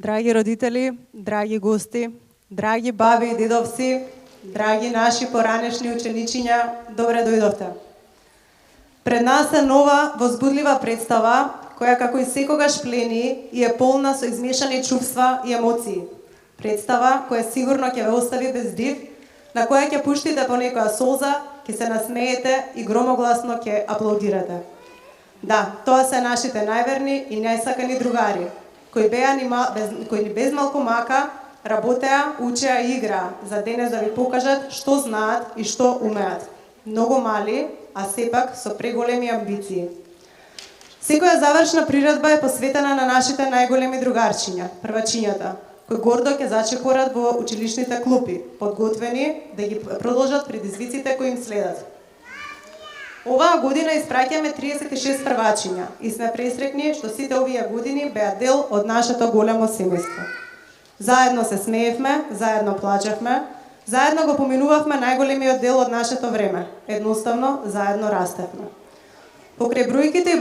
Драги родители, драги гости, драги баби и дедовци, драги наши поранешни ученичиња, добре дојдовте. Пред нас е нова, возбудлива представа, која како и секогаш плени и е полна со измешани чувства и емоции. Представа која сигурно ќе ве остави без див, на која ќе пуштите по некоја солза, ќе се насмеете и громогласно ќе аплаудирате. Да, тоа се нашите најверни и најсакани другари, кои ни без малку мака работеа, учеа и играа, за денес да ви покажат што знаат и што умеат. Многу мали, а сепак со преголеми амбиции. Секоја завршна приредба е посветена на нашите најголеми другарчиња, првачињата, кои гордо ќе зачекорат во училишните клупи, подготвени да ги продолжат предизвиците кои им следат. Оваа година испраќаме 36 првачиња и сме пресреќни што сите овие години беа дел од нашето големо семејство. Заедно се смеевме, заедно плачевме, заедно го поминувавме најголемиот дел од нашето време. Едноставно, заедно растевме. Покрај бројките и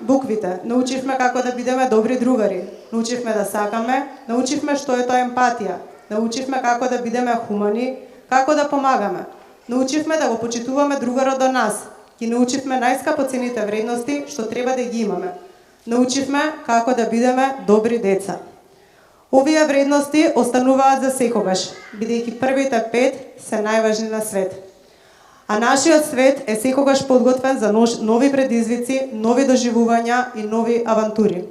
буквите, научивме како да бидеме добри другари, научивме да сакаме, научивме што е тоа емпатија, научивме како да бидеме хумани, како да помагаме, научивме да го почитуваме другарот до нас, ги научивме најскапоцените вредности што треба да ги имаме. Научивме како да бидеме добри деца. Овие вредности остануваат за секогаш, бидејќи првите 5 се најважни на свет. А нашиот свет е секогаш подготвен за нови предизвици, нови доживувања и нови авантури.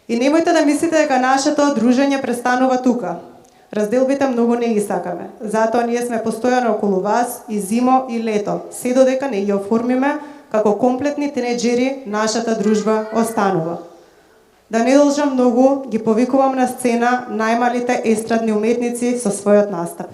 И немојте да мислите дека нашето дружење престанува тука. Разделбите многу не ги сакаме. Затоа ние сме постојано околу вас и зимо и лето, се додека не ги оформиме како комплетни тинеџери, нашата дружба останува. Да не должам многу, ги повикувам на сцена најмалите естрадни уметници со својот настап.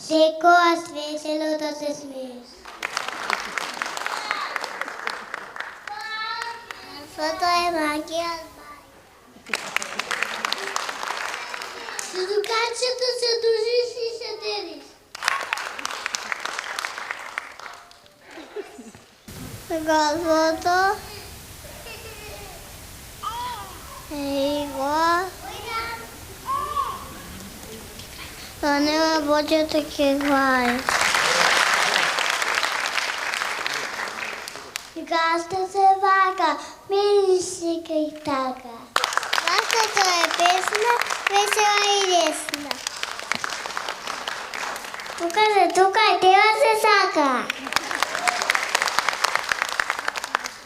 Секогаш весело да се смееш. Фото е магија. Со другарчето се дружиш и се делиш. Газото. Его. Да нема боџето ќе глај. Газте се вака, Миришика и така. Нашата е песна, весела и лесна. Тука и тева се сака.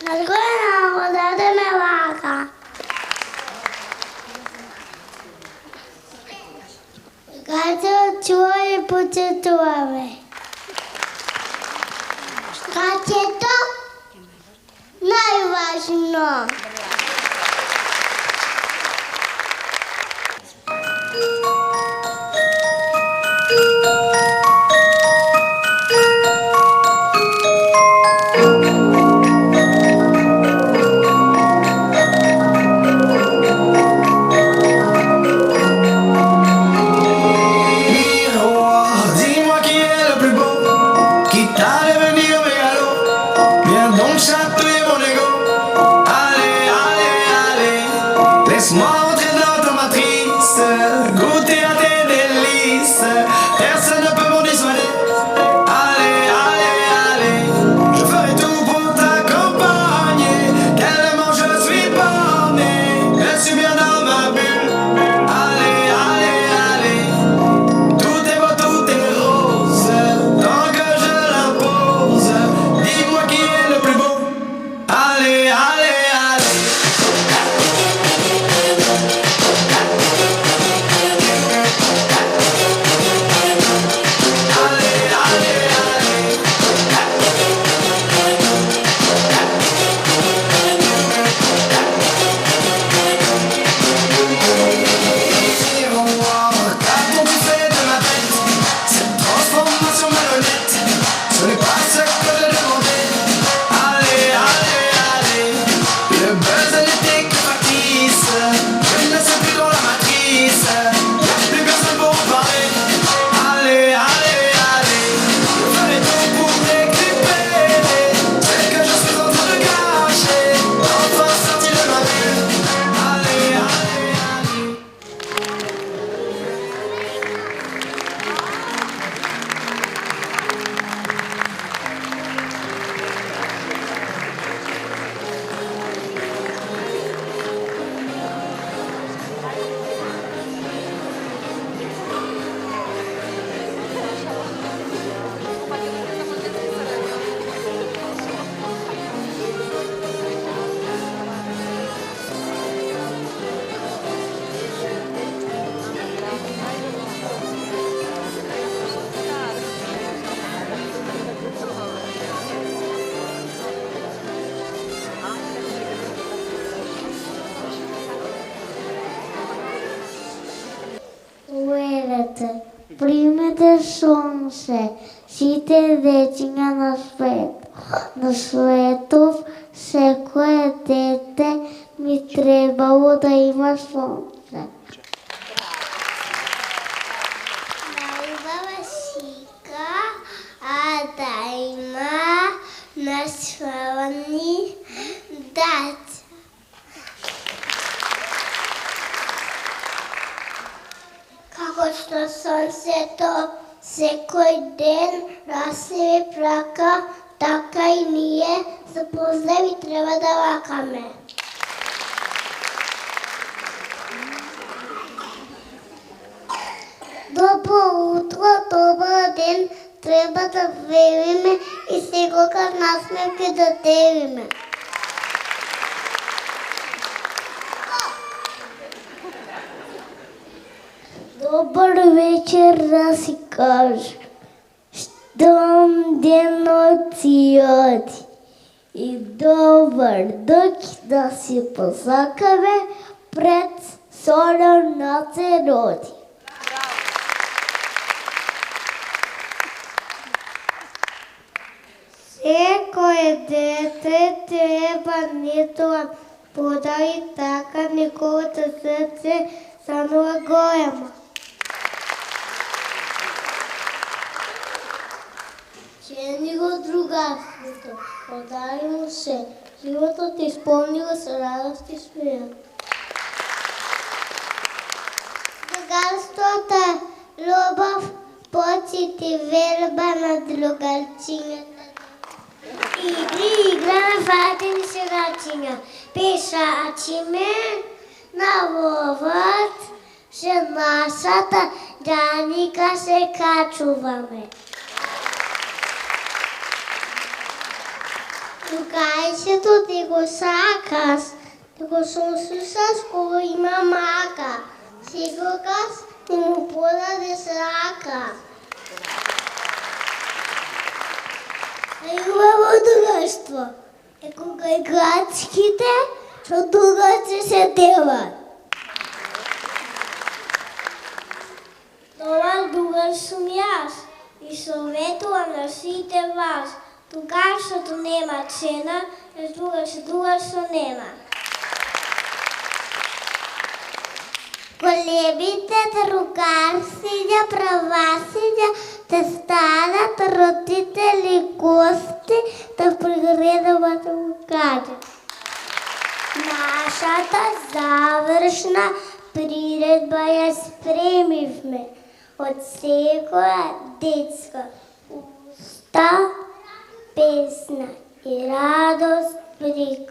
Надгоре на водата ме лака. Като чува и почетуваме. Качето най-важно. Laisse-moi entrer dans ta matrice, goûter à tes délices. Personne ne peut m'en dissuader. Allez, allez, allez, je ferai tout pour t'accompagner. Tellement je suis borné, je suis bien dans ma bulle. Allez, allez, allez, tout est beau, tout est rose. Tant que je l'impose, dis-moi qui est le plus beau. Allez, allez, allez. Примете сонце, сите дечиња на свет. На светов секое дете ми требало да има сонце. Најубава шика, а да има наславни деца. Како што сонцето секој ден расеви прака, така и ние за поздрав треба да лакаме. Добро утро, добар ден, треба да велиме и секогаш насмевки да делиме. Добър вечер да си кажа, щом денот си оди и добър дъх да си посакаме пред солена се роди. Секое дете треба нито подари така неговото сърце станува голямо. Жени го другарството, подари му се, животът изпълнила с радост и смея. Другарството е любов, почет и верба на другарчинята. Играме фатени се начиња. Пешачиме на ловот, се нашата Ѓаника се качуваме. Другајчето ти го сакаш, ти го сосусаш кога има мака. Секогаш не му подадеш рака. Најубаво другарство е кога играчките со другачи се делат. Добар другар сум јас и советувам на сите вас. Другарството нема цена, другарство нема. Големите другарсиња, правасиња, те станат родители гости да приредуват другари. Нашата завршна приредба ја спремивме од секоја детска уста, песна и радост брик.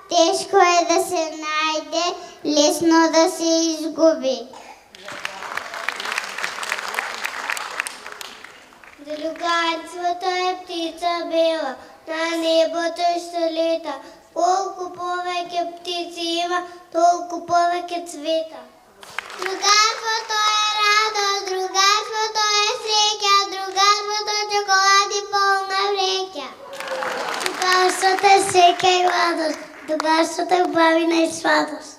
Тешко е да се најде, лесно да се изгуби. Другарството е птица бела, на небото што лета. Колку повеќе птици има, толку повеќе цвета. Другарството е радост, другарството е среќа, другарството е чоколади полна вреќа. Другарството е среќа и радост. Другарството е бавина и сладост.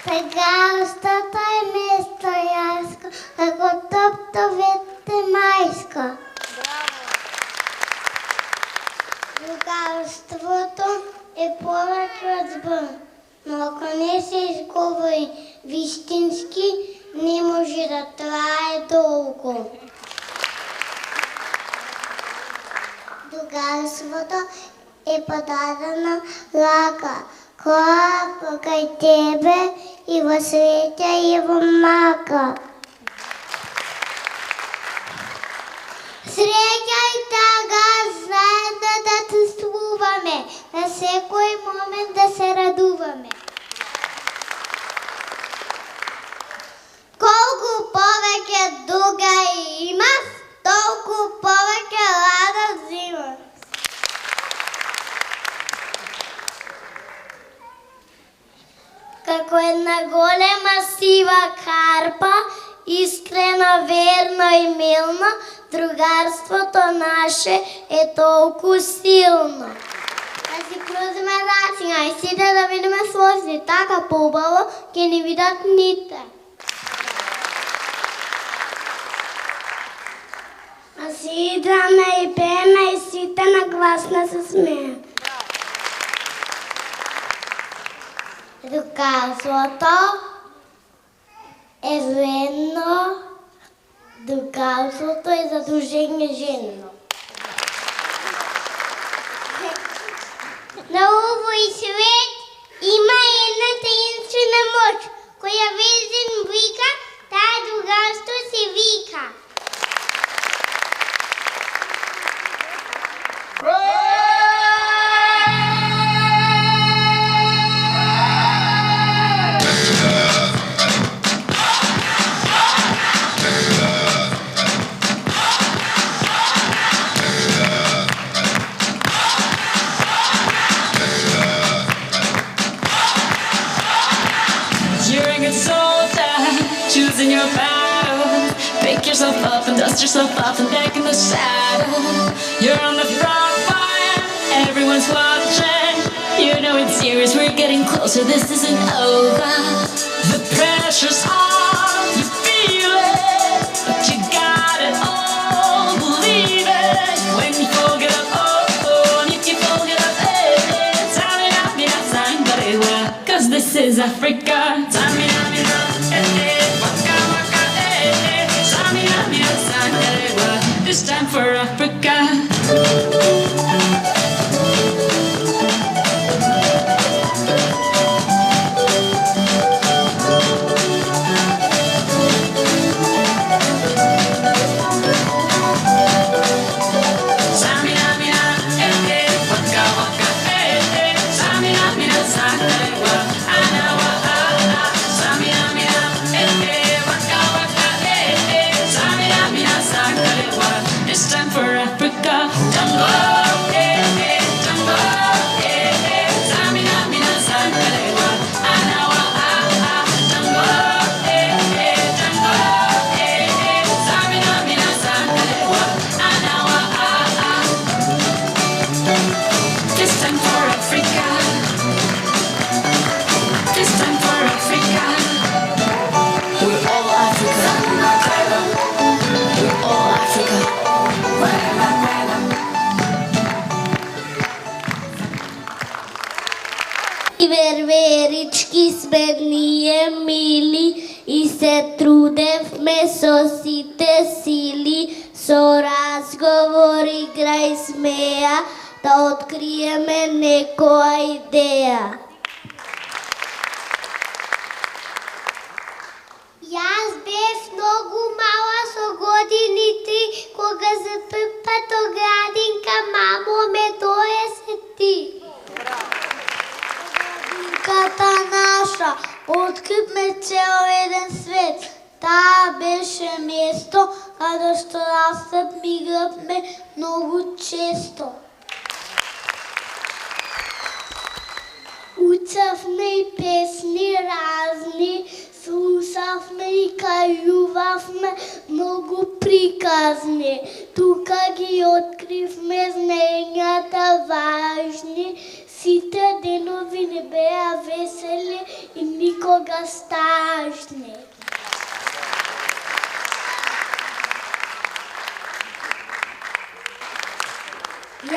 Другарството е место јаско, како топто вете мајско. Другарството е повеќе од збор, но ако не се изговори вистински, не може да трае долго. Другарството е подадена рака, која покрај тебе и во среќа и во мака. Среќа и тага заедно да чувствуваме, на секој момент да се радуваме. Колку повеќе другари имаш, толку повеќе радост имаш. една голема сива карпа, искрена, верна и милна, другарството наше е толкова силно. А си прозиме рацинга и сите да видиме сложни, така по-убаво ке ни видат ните. А си идраме и пееме и сите на гласна се смеят. Доказвото е венно, доказвото е задължение женно. На овој свет има една таинствена моќ, која везен вика, таа другарство се вика. Choosing your battle, pick yourself up and dust yourself off and back in the saddle. You're on the front line, everyone's watching. You know it's serious, we're getting closer, this isn't over. The pressure's on, you feel it, but you got it all, believe it. When you fold it up, oh, and if you fold it up, hey, Tamina, mina, sangrewa, 'cause this is Africa. Tamina, mina, hey. It's time for Africa. It's time for Africa. Tango, tango, Samina, mina, sangalewa. Anawa, tango, tango, Samina, mina, sangalewa. Anawa, It's time for Africa. It's time for Africa. We're all Africa. We're all Africa. Верверички сме ние мили и се трудевме со сите сили, со разговор, игра и смеја, да откриеме некоја идеја. Јас бев многу мала со годините, кога за прв пат оградинка мамо ме донесе ти. Ката наша, откривме цел еден свет. Таа беше место, каде што растат ми игравме многу често. Учевме и песни разни, слушавме и кајувавме многу приказни. Тука ги откривме знаењата важни. Сите денови не беа весели и никога стажни.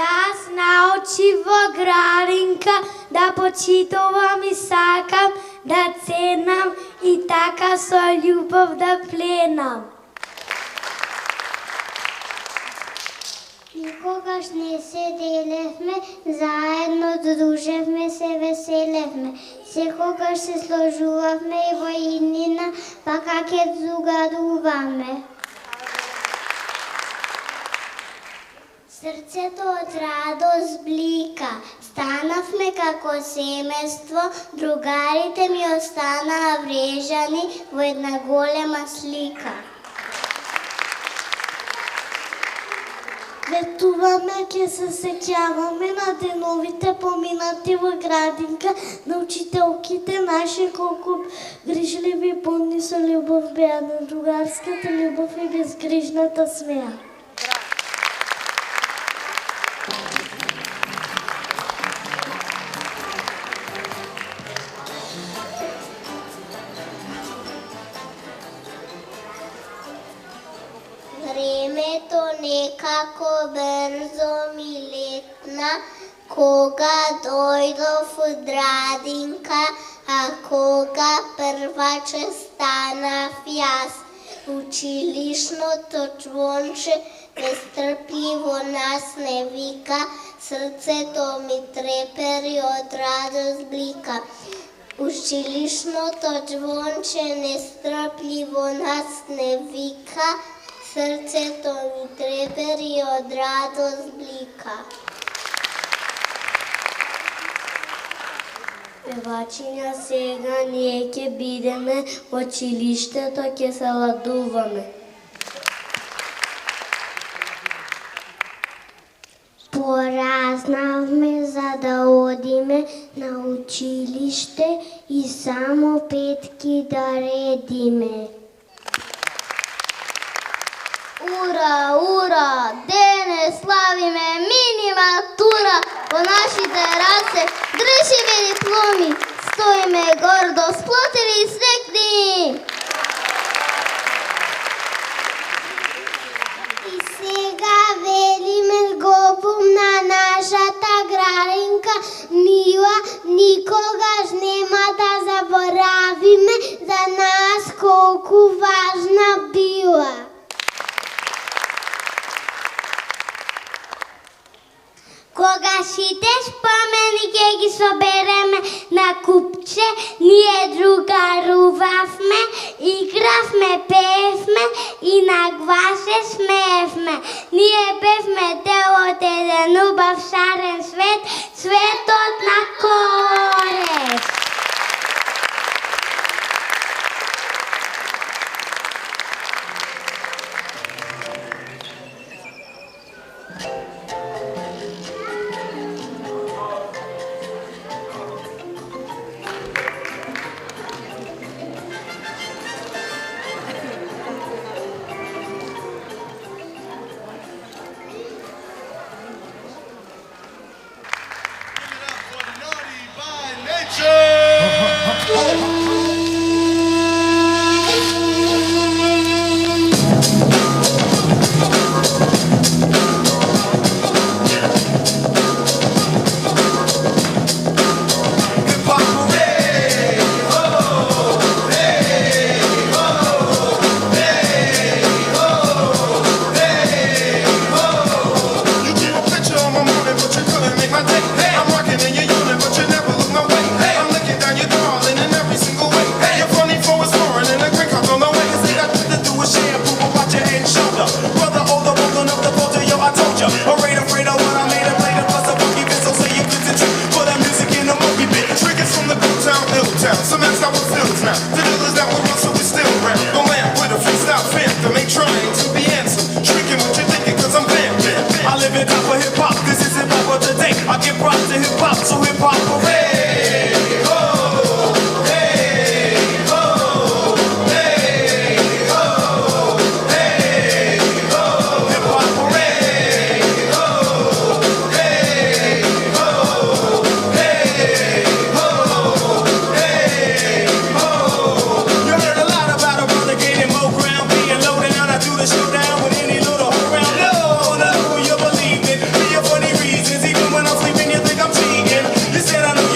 Јас научив во градинка да почитувам и сакам, да ценам и така со љубов да пленам. Никогаш не се делевме, заедно дружевме, се веселевме. Секогаш се сложувавме и во иднина, пака ќе зугаруваме. Срцето од радост блика, станавме како семејство, другарите ми останаа врежани во една голема слика. Ветуваме, ке се сеќаваме на деновите поминати во градинка на учителките наши, колку грижливи и полни со љубов беа, на другарската љубов и безгрижната смеа. Времето некако брзо ми летна, кога дојдов од Радинка, а кога прваче станав јас. Училишното звонче нестрпливо нас не вика, срцето ми трепери од радост блика. Училишното звонче нестрпливо нас не вика, срцето ми трепери од радост блика. Певачиња сега ние ќе бидеме, во училиштето ќе се ладуваме. Поразнавме за да одиме на училиште и само петки да редиме. Ура, ура, денес славиме мини матура, по нашите раце држиме дипломи, стоиме гордо сплотени и срекни. И сега велиме гопум на нашата градинка, Мила, никогаш нема да заборавиме за нас колку важна била. Кога сите спомени ќе ги собереме на купче, ние другарувавме, игравме, пеевме и на глас се смеевме. Ние бевме дел од еден убав шарен свет, светот на Кореш. You said I know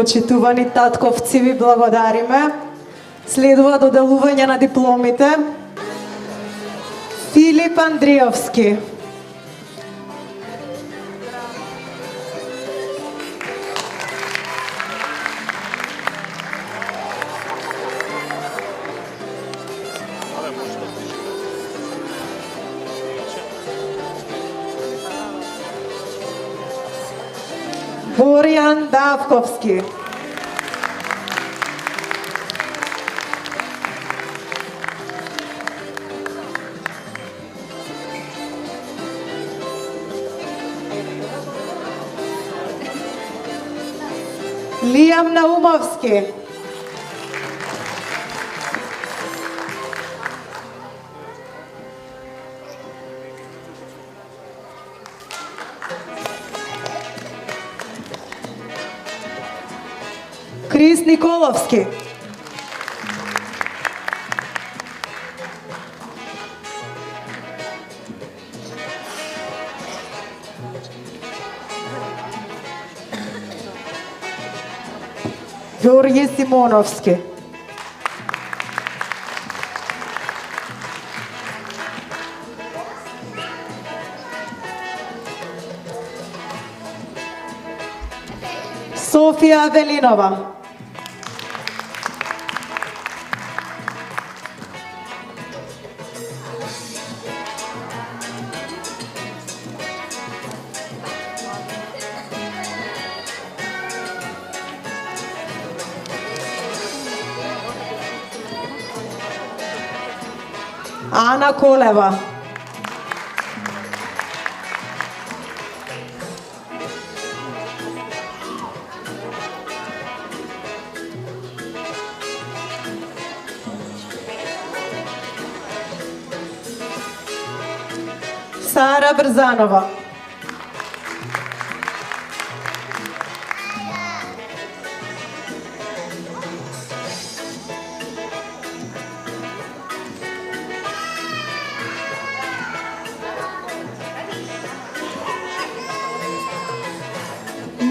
Почитувани татковци, ви благодариме. Следува доделување на дипломите. Филип Андриевски. Боријан Давковски. Лиам Наумовски. Крис Николовски. Георги Симоновски. Софија Велинова. Ана Колева. Сара Брзанова.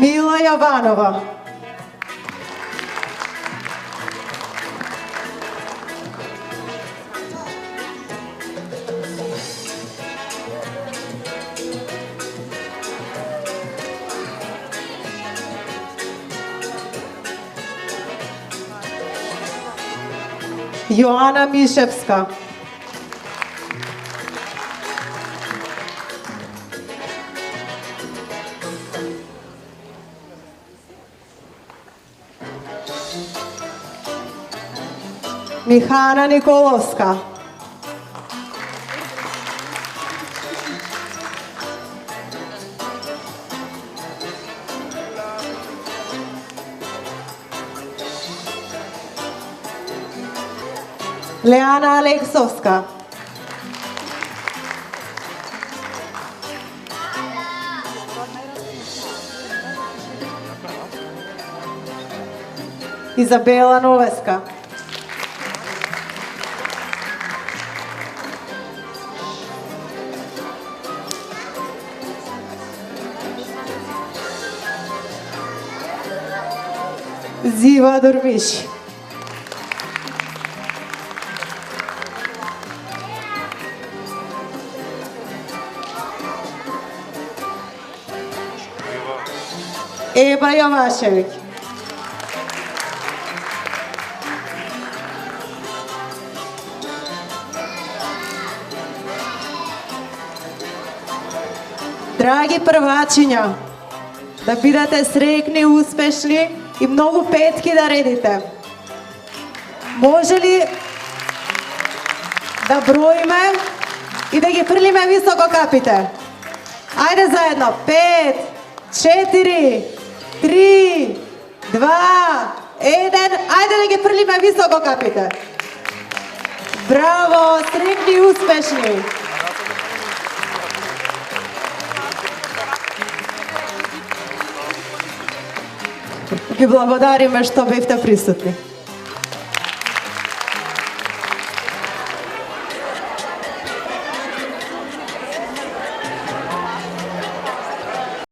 Мила Јаванова. Јоана Мишевска. Михана Николовска. Леана Алексовска. Изабела Новеска. Зива Дурмиш. Еба Јовашевиќ. Драги првачиња, да бидете среќни, успешни и многу петки да редите. Може ли да броиме и да ги фрлиме високо капите? Ајде заедно. 5, 4, 3, 2, 1. Ајде да ги фрлиме високо капите. Браво, среќни и успешни. Ви благодариме што бевте присутни.